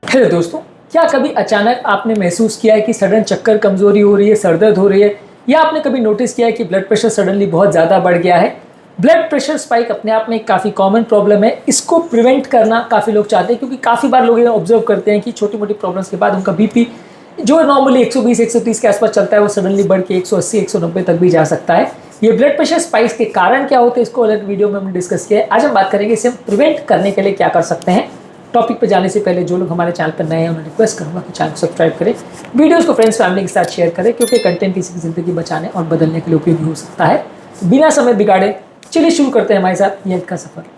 Hello दोस्तों, क्या कभी अचानक आपने महसूस किया है कि सडन चक्कर, कमजोरी हो रही है, सर दर्द हो रही है, या आपने कभी नोटिस किया है कि ब्लड प्रेशर सडनली बहुत ज़्यादा बढ़ गया है। ब्लड प्रेशर स्पाइक अपने आप में एक काफ़ी कॉमन प्रॉब्लम है। इसको प्रिवेंट करना काफ़ी लोग चाहते हैं, क्योंकि काफ़ी बार लोग ये ऑब्जर्व करते हैं कि छोटी मोटी प्रॉब्लम्स के बाद उनका बीपी जो नॉर्मली 120-130 के आसपास चलता है, वो सडनली बढ़ के 180-190 तक भी जा सकता है। ये ब्लड प्रेशर स्पाइक्स के कारण क्या होते हैं, इसको अलग वीडियो में हमने डिस्कस किया है। आज हम बात करेंगे इसे हम प्रिवेंट करने के लिए क्या कर सकते हैं। टॉपिक पर जाने से पहले जो लोग हमारे चैनल पर नए हैं उन्हें रिक्वेस्ट करूंगा कि चैनल को सब्सक्राइब करें, वीडियोस को फ्रेंड्स फैमिली के साथ शेयर करें, क्योंकि कंटेंट किसी की ज़िंदगी बचाने और बदलने के लिए उपयोगी हो सकता है। बिना समय बिगाड़े चलिए शुरू करते हैं हमारे साथ हेल्थ का सफर।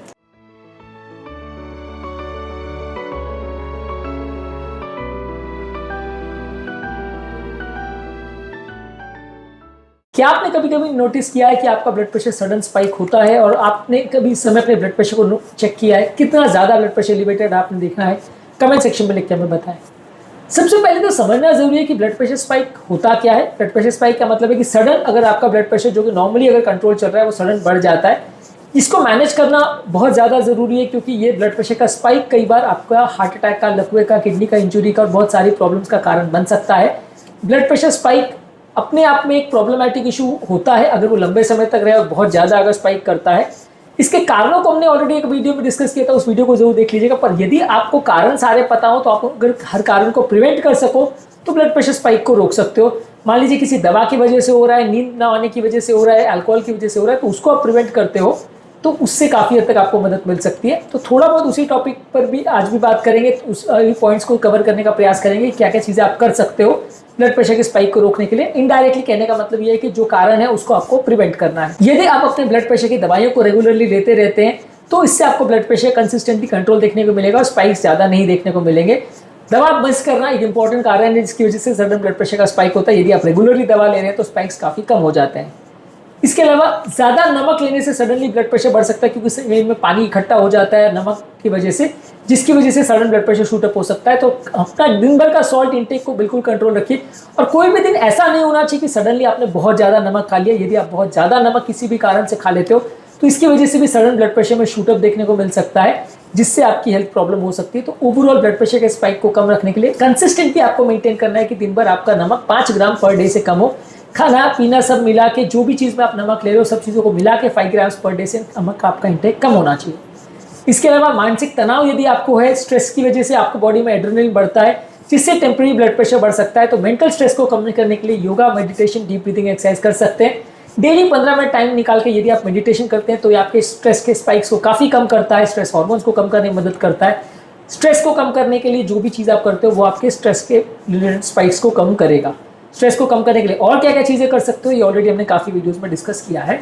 क्या आपने कभी कभी नोटिस किया है कि आपका ब्लड प्रेशर सडन स्पाइक होता है और आपने कभी समय अपने ब्लड प्रेशर को चेक किया है? कितना ज़्यादा ब्लड प्रेशर एलिवेटेड आपने देखा है? कमेंट सेक्शन में लिख के हमें बताएं। सबसे पहले तो समझना जरूरी है कि ब्लड प्रेशर स्पाइक होता क्या है। ब्लड प्रेशर स्पाइक का मतलब है कि सडन अगर आपका ब्लड प्रेशर जो कि नॉर्मली अगर कंट्रोल चल रहा है वो सडन बढ़ जाता है। इसको मैनेज करना बहुत ज़्यादा ज़रूरी है, क्योंकि ये ब्लड प्रेशर का स्पाइक कई बार आपका हार्ट अटैक का, लकवे का, किडनी का, इंजुरी का और बहुत सारी प्रॉब्लम्स का कारण बन सकता है। ब्लड प्रेशर स्पाइक अपने आप में एक प्रॉब्लमैटिक इशू होता है अगर वो लंबे समय तक रहे और बहुत ज़्यादा अगर स्पाइक करता है। इसके कारणों को हमने ऑलरेडी एक वीडियो में डिस्कस किया था, उस वीडियो को जरूर देख लीजिएगा। पर यदि आपको कारण सारे पता हो तो आप अगर हर कारण को प्रिवेंट कर सको तो ब्लड प्रेशर स्पाइक को रोक सकते हो। मान लीजिए किसी दवा की वजह से हो रहा है, नींद ना आने की वजह से हो रहा है, अल्कोहल की वजह से हो रहा है, तो उसको आप प्रिवेंट करते हो तो उससे काफ़ी हद तक आपको मदद मिल सकती है। तो थोड़ा बहुत उसी टॉपिक पर भी आज भी बात करेंगे, उस पॉइंट्स को कवर करने का प्रयास करेंगे, क्या क्या चीज़ें आप कर सकते हो ब्लड प्रेशर के स्पाइक को रोकने के लिए। इनडायरेक्टली कहने का मतलब ये है कि जो कारण है उसको आपको प्रिवेंट करना है। यदि आप अपने ब्लड प्रेशर की दवाइयों को रेगुलरली लेते रहते हैं तो इससे आपको ब्लड प्रेशर कंसिस्टेंटली कंट्रोल देखने को मिलेगा और स्पाइक्स ज़्यादा नहीं देखने को मिलेंगे। दवा मिस करना एक इंपॉर्टेंट कारण है जिसकी वजह से सडन ब्लड प्रेशर का स्पाइक होता है। यदि आप रेगुलरली दवा ले रहे हैं तो स्पाइक्स काफ़ी कम हो जाते हैं। इसके अलावा ज़्यादा नमक लेने से सडनली ब्लड प्रेशर बढ़ सकता है, क्योंकि शरीर में पानी इकट्ठा हो जाता है नमक की वजह से, जिसकी वजह से sudden blood pressure shoot up हो सकता है। तो अपना दिन भर का सॉल्ट इंटेक को बिल्कुल कंट्रोल रखिए, और कोई भी दिन ऐसा नहीं होना चाहिए कि सडनली आपने बहुत ज़्यादा नमक खा लिया। यदि आप बहुत ज़्यादा नमक किसी भी कारण से खा लेते हो तो इसकी वजह से भी सडन ब्लड प्रेशर में शूट अप देखने को मिल सकता है, जिससे आपकी हेल्थ प्रॉब्लम हो सकती है। तो ओवरऑल ब्लड प्रेशर के स्पाइक को कम रखने के लिए कंसिस्टेंटली आपको मेंटेन करना है कि दिन भर आपका नमक 5 ग्राम पर डे से कम हो। खाना पीना सब मिला के, जो भी चीज़ में आप नमक ले रहे हो, सब चीज़ों को मिला के 5 ग्राम पर डे से नमक का आपका इंटेक कम होना चाहिए। इसके अलावा मानसिक तनाव यदि आपको है, स्ट्रेस की वजह से आपको बॉडी में एड्रेनलिन बढ़ता है, जिससे टेम्परेरी ब्लड प्रेशर बढ़ सकता है। तो मेंटल स्ट्रेस को कम करने के लिए yoga, meditation, deep breathing exercise कर सकते हैं। डेली 15 मिनट टाइम निकाल के यदि आप मेडिटेशन करते हैं तो ये आपके स्ट्रेस के स्पाइक्स को काफ़ी कम करता है, स्ट्रेस हार्मोन्स को कम करने में मदद करता है। स्ट्रेस को कम करने के लिए जो भी चीज़ आप करते हो वो आपके स्ट्रेस के रिलेटेड स्पाइक्स को कम करेगा। स्ट्रेस को कम करने के लिए और क्या क्या चीज़ें कर सकते हो, ये ऑलरेडी हमने काफ़ी वीडियोस में डिस्कस किया है।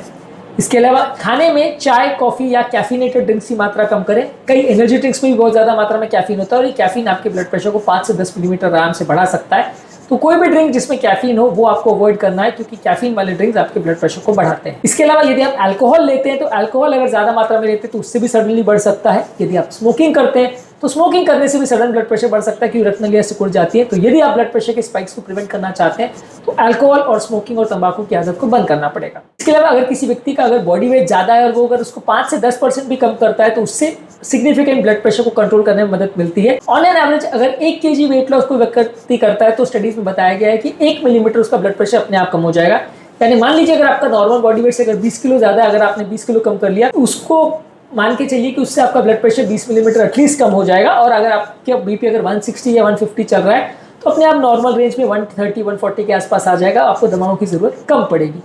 इसके अलावा खाने में चाय, कॉफ़ी या कैफिनेटेड ड्रिंक्स की मात्रा कम करें। कई एनर्जी ड्रिंक्स में भी बहुत ज़्यादा मात्रा में कैफीन होता है और ये कैफीन आपके ब्लड प्रेशर को 5 से 10 मिलीमीटर आराम से बढ़ा सकता है। तो कोई भी ड्रिंक जिसमें कैफीन हो वो आपको अवॉइड करना है, क्योंकि कैफीन वाले ड्रिंक्स आपके ब्लड प्रेशर को बढ़ाते हैं। इसके अलावा यदि आप अल्कोहल लेते हैं तो अल्कोहल अगर ज़्यादा मात्रा में लेते हैं तो उससे भी सडनली बढ़ सकता है। यदि आप स्मोकिंग करते हैं तो स्मोकिंग करने से भी सडन ब्लड प्रेशर बढ़ सकता है, क्योंकि रत्नलियाँ सिकुड़ जाती है। तो यदि आप ब्लड प्रेशर के स्पाइक्स को प्रिवेंट करना चाहते हैं तो अल्कोहल और स्मोकिंग और तंबाकू की आदत को बंद करना पड़ेगा। इसके अलावा अगर किसी व्यक्ति का अगर बॉडी वेट ज़्यादा है और वो अगर उसको 5 से 10% भी कम करता है तो उससे सिग्निफिकेंट ब्लड प्रेशर को कंट्रोल करने में मदद मिलती है। ऑन एन एवरेज अगर 1 kg वेट लॉस कोई व्यक्ति करता है तो स्टडीज में बताया गया है कि 1 मिलीमीटर उसका ब्लड प्रेशर अपने आप कम हो जाएगा। यानी मान लीजिए अगर आपका नॉर्मल बॉडी वेट से अगर 20 किलो ज़्यादा है, अगर आपने 20 किलो कम कर लिया तो उसको मान के चलिए कि उससे आपका ब्लड प्रेशर 20 मिलीमीटर एटलीस्ट कम हो जाएगा। और अगर आपके बीपी अगर 160 या 150 चल रहा है तो अपने आप नॉर्मल रेंज में 130-140 के आसपास आ जाएगा, आपको दवाओं की जरूरत कम पड़ेगी।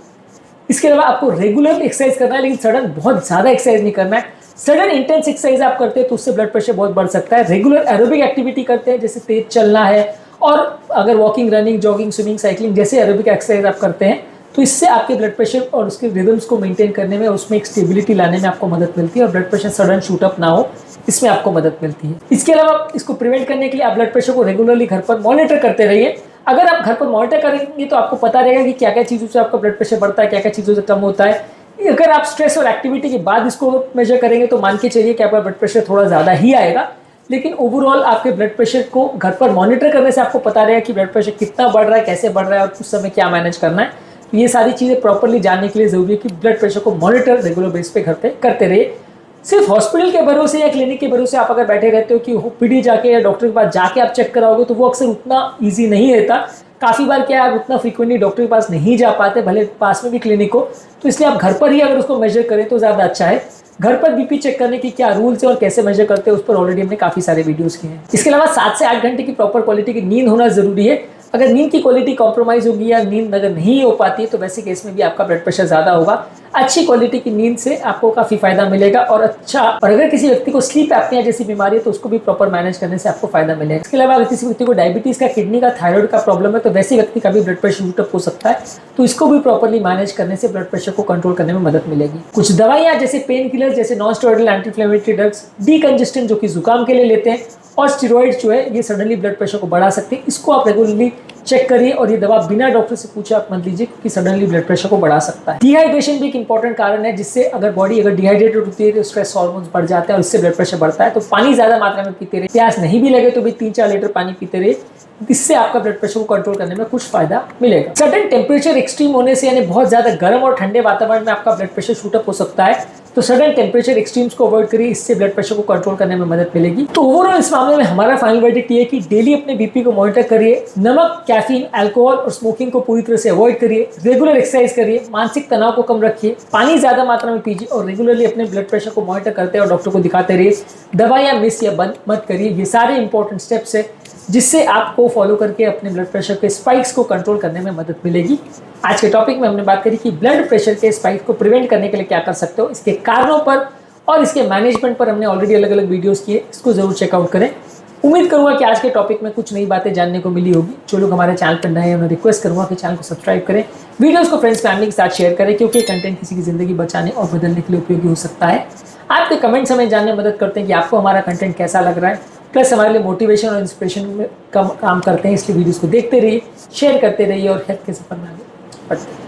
इसके अलावा आपको रेगुलर एक्सरसाइज करना है, लेकिन सडन बहुत ज़्यादा एक्सरसाइज नहीं करना है। सडन इंटेंस एक्सरसाइज आप करते हैं तो उससे ब्लड प्रेशर बहुत बढ़ सकता है। रेगुलर एरोबिक एक्टिविटी करते हैं, जैसे तेज चलना है, और अगर walking, running, jogging, swimming, cycling जैसे एरोबिक एक्सरसाइज आप करते हैं तो इससे आपके ब्लड प्रेशर और उसके रिदम्स को मेंटेन करने में, उसमें एक स्टेबिलिटी लाने में आपको मदद मिलती है और blood pressure sudden shoot up ना हो, इसमें आपको मदद मिलती है। इसके अलावा इसको प्रिवेंट करने के लिए आप ब्लड प्रेशर को रेगुलरली घर पर मॉनिटर करते रहिए। अगर आप घर पर मॉनिटर करेंगे तो आपको पता रहेगा कि क्या क्या चीज़ों से आपका ब्लड प्रेशर बढ़ता है, क्या क्या चीज़ों से कम होता है। अगर आप स्ट्रेस और एक्टिविटी के बाद इसको मेजर करेंगे तो मान के चलिए कि आपका ब्लड प्रेशर थोड़ा ज़्यादा ही आएगा, लेकिन ओवरऑल आपके ब्लड प्रेशर को घर पर मॉनिटर करने से आपको पता रहेगा कि ब्लड प्रेशर कितना बढ़ रहा है, कैसे बढ़ रहा है और उस समय क्या मैनेज करना है। तो ये सारी चीज़ें प्रॉपरली जानने के लिए ज़रूरी है कि ब्लड प्रेशर को मॉनिटर रेगुलर बेस पे घर पे करते रहिए। सिर्फ हॉस्पिटल के भरोसे या क्लिनिक के भरोसे आप अगर बैठे रहते हो कि ओपीडी जाके या डॉक्टर के पास जाके आप चेक कराओगे, तो वो अक्सर उतना ईजी नहीं रहता। काफ़ी बार क्या है, आप उतना फ्रीक्वेंटली डॉक्टर के पास नहीं जा पाते, भले पास में भी क्लिनिक हो। तो इसलिए आप घर पर ही अगर उसको मेजर करें तो ज़्यादा अच्छा है। घर पर बीपी चेक करने की क्या रूल्स है और कैसे मेजर करते हैं, उस पर ऑलरेडी हमने काफ़ी सारे वीडियोस किए हैं। इसके अलावा 7 से 8 घंटे की प्रॉपर क्वालिटी की नींद होना जरूरी है। अगर नींद की क्वालिटी कॉम्प्रोमाइज़ होगी या नींद अगर नहीं हो पाती है, तो वैसे केस में भी आपका ब्लड प्रेशर ज़्यादा होगा। अच्छी क्वालिटी की नींद से आपको काफ़ी फायदा मिलेगा और अगर किसी व्यक्ति को स्लीप एपनिया जैसी बीमारी है, तो उसको भी प्रॉपर मैनेज करने से आपको फायदा मिलेगा। इसके अलावा अगर किसी व्यक्ति को डायबिटीज़ का, किडनी का, थायराइड का प्रॉब्लम है, तो वैसे व्यक्ति का भी ब्लड प्रेशर शूट अप हो सकता है। तो इसको भी प्रॉपरली मैनेज करने से ब्लड प्रेशर को कंट्रोल करने में मदद मिलेगी। कुछ दवाइयाँ जैसे पेन किलर, जैसे non steroidal anti inflammatory drugs, decongestant जो कि जुकाम के लिए लेते हैं, और स्टेरॉइड जो है ये सडनली ब्लड प्रेशर को बढ़ा सकते हैं। इसको आप रेगुलरली चेक करिए और ये दवा बिना डॉक्टर से पूछे आप मत लीजिए, क्योंकि सडनली ब्लड प्रेशर को बढ़ा सकता है। डिहाइड्रेशन भी एक इंपॉर्टेंट कारण है, जिससे अगर बॉडी अगर डिहाइड्रेटेड होती है तो स्ट्रेस हार्मोन्स बढ़ जाते हैं और इससे ब्लड प्रेशर बढ़ता है। तो पानी ज्यादा मात्रा में पीते रहे, प्यास नहीं भी लगे तो भी 3-4 लीटर पानी पीते रहे, इससे आपका ब्लड प्रेशर को कंट्रोल करने में कुछ फायदा मिलेगा। सडन टेम्परेचर एक्सट्रीम होने से, यानी बहुत ज्यादा गर्म और ठंडे वातावरण में आपका ब्लड प्रेशर शूटअप हो सकता है। तो सडन टेम्परेचर एक्सट्रीम्स को अवॉइड करिए, इससे ब्लड प्रेशर को कंट्रोल करने में मदद मिलेगी। तो ओवरऑल इस मामले में हमारा फाइनल वर्डिक्ट ये है कि डेली अपने बीपी को मॉनिटर करिए, नमक, कैफीन, अल्कोहल और स्मोकिंग को पूरी तरह से अवॉइड करिए, रेगुलर एक्सरसाइज करिए, मानसिक तनाव को कम रखिए, पानी ज्यादा मात्रा में पीजिए और रेगुलरली अपने ब्लड प्रेशर को मॉनिटर करते और डॉक्टर को दिखाते रहिए। दवाइयां मिस या बंद मत करिए। ये सारे इंपॉर्टेंट स्टेप्स है जिससे आपको फॉलो करके अपने ब्लड प्रेशर के स्पाइक्स को कंट्रोल करने में मदद मिलेगी। आज के टॉपिक में हमने बात करी कि ब्लड प्रेशर के स्पाइक को प्रिवेंट करने के लिए क्या कर सकते हो, इसके कारणों पर और इसके मैनेजमेंट पर हमने ऑलरेडी अलग अलग वीडियोस किए, इसको जरूर चेकआउट करें। उम्मीद करूंगा कि आज के टॉपिक में कुछ नई बातें जानने को मिली होगी। जो लोग हमारे चैनल पर नए हैं उन्हें रिक्वेस्ट करूंगा कि चैनल को सब्सक्राइब करें, वीडियोस को फ्रेंड्स फैमिली के साथ शेयर करें, क्योंकि कंटेंट किसी की जिंदगी बचाने और बदलने के लिए उपयोगी हो सकता है। आपके कमेंट्स हमें जानने में मदद करते हैं कि आपको हमारा कंटेंट कैसा लग रहा है, प्लस हमारे लिए मोटिवेशन और इंस्पिरेशन में काम करते हैं। इसलिए वीडियोस को देखते रहिए, शेयर करते रहिए और हेल्थ के सफर में आगे बढ़ते रहिए।